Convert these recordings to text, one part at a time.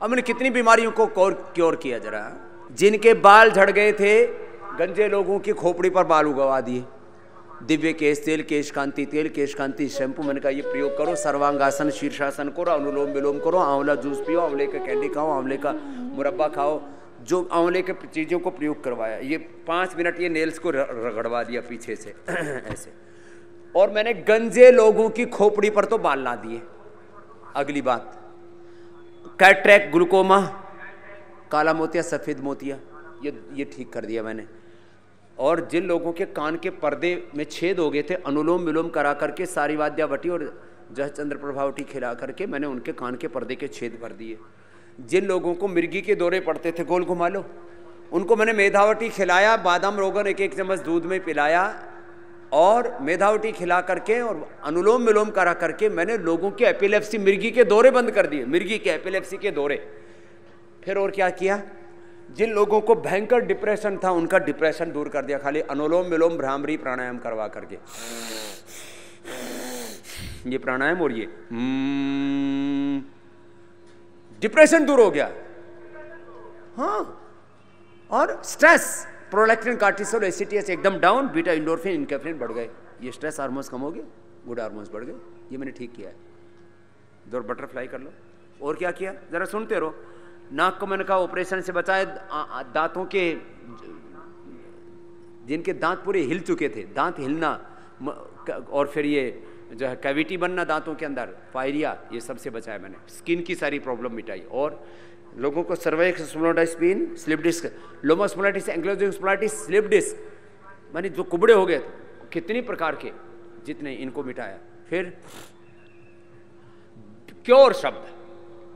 अब मैंने कितनी बीमारियों को क्योर किया जरा। जिनके बाल झड़ गए थे, गंजे लोगों की खोपड़ी पर बाल उगवा दिए। दिव्य केश तेल, केश कांति तेल, केश कांति शैम्पू, मैंने कहा ये प्रयोग करो, सर्वांगासन शीर्षासन करो, अनुलोम विलोम करो, आंवला जूस पियो, आंवले का कैंडी खाओ, आंवले का मुरब्बा खाओ, जो आंवले के चीज़ों को प्रयोग करवाया। ये 5 मिनट ये नेल्स को रगड़वा दिया पीछे से ऐसे, और मैंने गंजे लोगों की खोपड़ी पर तो बाल ला दिए। अगली बात, कैटरेक्ट, ग्लूकोमा, काला मोतिया, सफ़ेद मोतिया, ये ठीक कर दिया मैंने। और जिन लोगों के कान के पर्दे में छेद हो गए थे, अनुलोम विलोम करा करके सारी वाद्यावटी और जयचंद्र प्रभावटी खिला करके मैंने उनके कान के पर्दे के छेद भर दिए। जिन लोगों को मिर्गी के दौरे पड़ते थे, गोल घुमा लो, उनको मैंने मेधावटी खिलाया, बादाम रोगन 1-1 चम्मच दूध में पिलाया, और मेधावटी खिला करके और अनुलोम विलोम करा करके मैंने लोगों के एपिलेप्सी, मिर्गी के दौरे बंद कर दिए, मिर्गी के एपिलेप्सी के दौरे। फिर और क्या किया, जिन लोगों को भयंकर डिप्रेशन था उनका डिप्रेशन दूर कर दिया, खाली अनुलोम विलोम भ्रामरी प्राणायाम करवा करके। ये प्राणायाम और ये डिप्रेशन दूर हो गया। हाँ, और स्ट्रेस, प्रोलैक्टिन, कार्टिसोल, एसीटीएस एकदम डाउन, बीटा एंडोर्फिन, इनकेफ्रिन बढ़ गए, ये स्ट्रेस हार्मोन्स कम हो गए, गुड हार्मोन्स बढ़ गए। ये मैंने ठीक किया है। दो बटरफ्लाई कर लो। और क्या किया जरा सुनते रहो। नाक को मैंने कहा ऑपरेशन से बचाए, दांतों के, जिनके दांत पूरे हिल चुके थे, दांत हिलना, और फिर ये जो है कैविटी बनना दांतों के अंदर, फायरिया, ये सबसे बचाया मैंने। स्किन की सारी प्रॉब्लम मिटाई। और लोगों को सर्वाइकल स्पोन्डिलोसिस, स्लिप डिस्क, लोमोस्पोलाइटिस, एंक्लोजिंग स्पोलाइटिस, स्लिप डिस्क, माने जो कुबड़े हो गए कितनी प्रकार के, जितने, इनको मिटाया। फिर क्योर शब्द,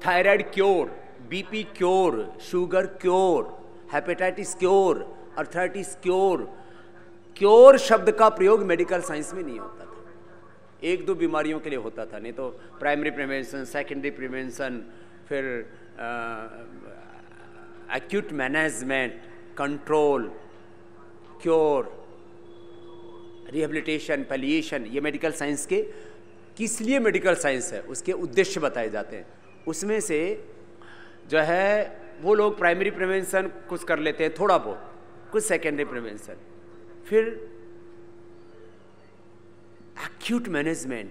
thyroid cure, BP cure, sugar cure, hepatitis cure, arthritis cure. Cure शब्द का प्रयोग मेडिकल साइंस में नहीं होता था, 1-2 बीमारियों के लिए होता था, नहीं तो प्राइमरी प्रिवेंशन, सेकेंडरी प्रिवेंशन, फिर acute management, control, cure, rehabilitation, palliation, ये मेडिकल साइंस के, किस लिए मेडिकल साइंस है उसके उद्देश्य बताए जाते हैं। उसमें से जो है वो लोग प्राइमरी प्रिवेंशन कुछ कर लेते हैं थोड़ा बहुत, कुछ सेकेंडरी प्रिवेंशन, फिर एक्यूट मैनेजमेंट,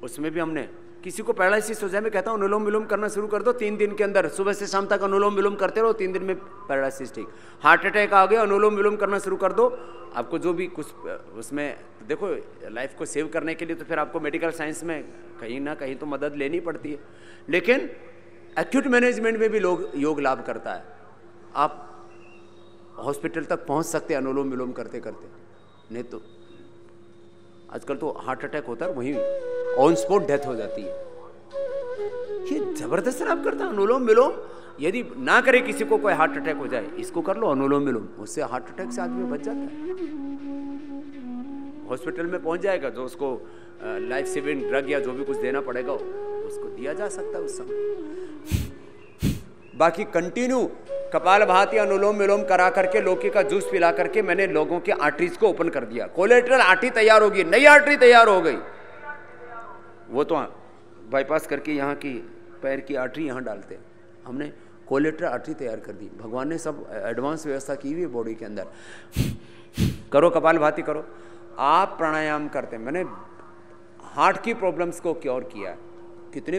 उसमें भी हमने किसी को पैरालिसिस हो जाए, मैं कहता हूँ अनुलोम विलोम करना शुरू कर दो, 3 दिन के अंदर, सुबह से शाम तक अनुलोम विलोम करते रहो, 3 दिन में पैरालिसिस ठीक। हार्ट अटैक आ गया, अनुलोम विलोम करना शुरू कर दो। आपको जो भी कुछ उसमें देखो, लाइफ को सेव करने के लिए तो फिर आपको मेडिकल साइंस में कहीं ना कहीं तो मदद लेनी पड़ती है, लेकिन एक्यूट मैनेजमेंट में भी लोग योग लाभ करता है। आप हॉस्पिटल तक पहुंच सकते हैं अनुलोम विलोम करते करते, नहीं तो आजकल तो हार्ट अटैक होता है, वहीं ऑन स्पॉट डेथ हो जाती है। ये जबरदस्त लाभ करता है अनुलोम विलोम। यदि ना करे किसी को कोई हार्ट अटैक हो जाए, इसको कर लो अनुलोम विलोम, उससे हार्ट अटैक से आदमी बच जाता है, हॉस्पिटल में पहुंच जाएगा, जो उसको लाइफ सेविंग ड्रग या जो भी कुछ देना पड़ेगा उसको दिया जा सकता है उस समय। बाकी कंटिन्यू कपालभाति, अनुलोम विलोम करा करके, लौकी का जूस पिला करके मैंने लोगों के आर्टरीज को ओपन कर दिया। कोलेटरल आर्टरी तैयार होगी, नई आर्टरी तैयार हो गई। वो तो बाईपास करके यहाँ की पैर की आर्टरी यहाँ डालते हैं, हमने कोलेटरल आर्टरी तैयार कर दी। भगवान ने सब एडवांस व्यवस्था की हुई है बॉडी के अंदर। करो कपालभाति करो, आप प्राणायाम करते हैं। मैंने हार्ट की प्रॉब्लम्स को क्योर किया, कितने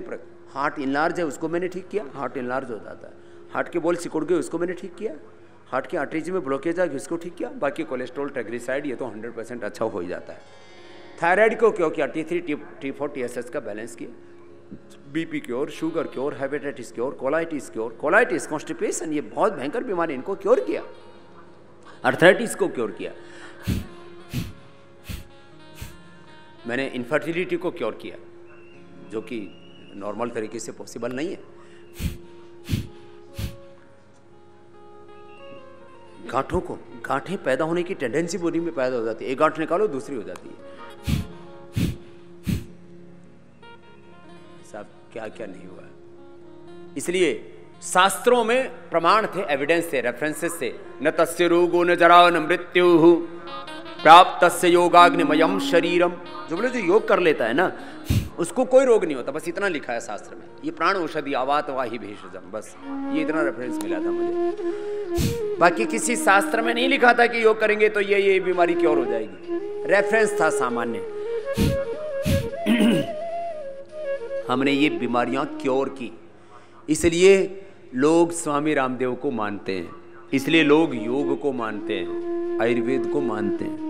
हार्ट इनलार्ज है उसको मैंने ठीक किया, हार्ट इनलार्ज हो जाता है। हार्ट के बोल सिकुड़ गए उसको मैंने ठीक किया, हार्ट की आर्टरीज में ब्लॉकेज आ गई उसको ठीक किया। बाकी कोलेस्ट्रॉल, ट्राइग्लिसराइड, ये तो 100% अच्छा हो ही जाता है। थायराइड को क्यों किया, T3, T4, TSH का बैलेंस किया। BP cure, sugar cure, hepatitis cure, colitis cure, colitis, constipation, ये बहुत भयंकर बीमारी, इनको क्योर किया। अर्थराइटिस को क्योर किया। मैंने इनफर्टिलिटी को क्योर किया, जो कि नॉर्मल तरीके से पॉसिबल नहीं है। गांठों को, गांठें पैदा होने की टेंडेंसी बॉडी में पैदा हो जाती है, एक गांठ निकालो दूसरी हो जाती है। सब क्या क्या नहीं हुआ। इसलिए शास्त्रों में प्रमाण थे, एविडेंस थे, रेफरेंसेस थे। न तस्य रोगो न जरा न मृत्यु प्राप्त तस्य योगाग्निमयम शरीरम। जो बोले जो योग कर लेता है ना, उसको कोई रोग नहीं होता, बस इतना लिखा है शास्त्र में। ये प्राण औषधि आवात वाही भेषजम, बस ये इतना रेफरेंस मिला था मुझे। बाकी किसी शास्त्र में नहीं लिखा था कि योग करेंगे तो ये बीमारी क्योर हो जाएगी। रेफरेंस था सामान्य। हमने ये बीमारियां क्योर की, इसलिए लोग स्वामी रामदेव को मानते हैं, इसलिए लोग योग को मानते हैं, आयुर्वेद को मानते हैं।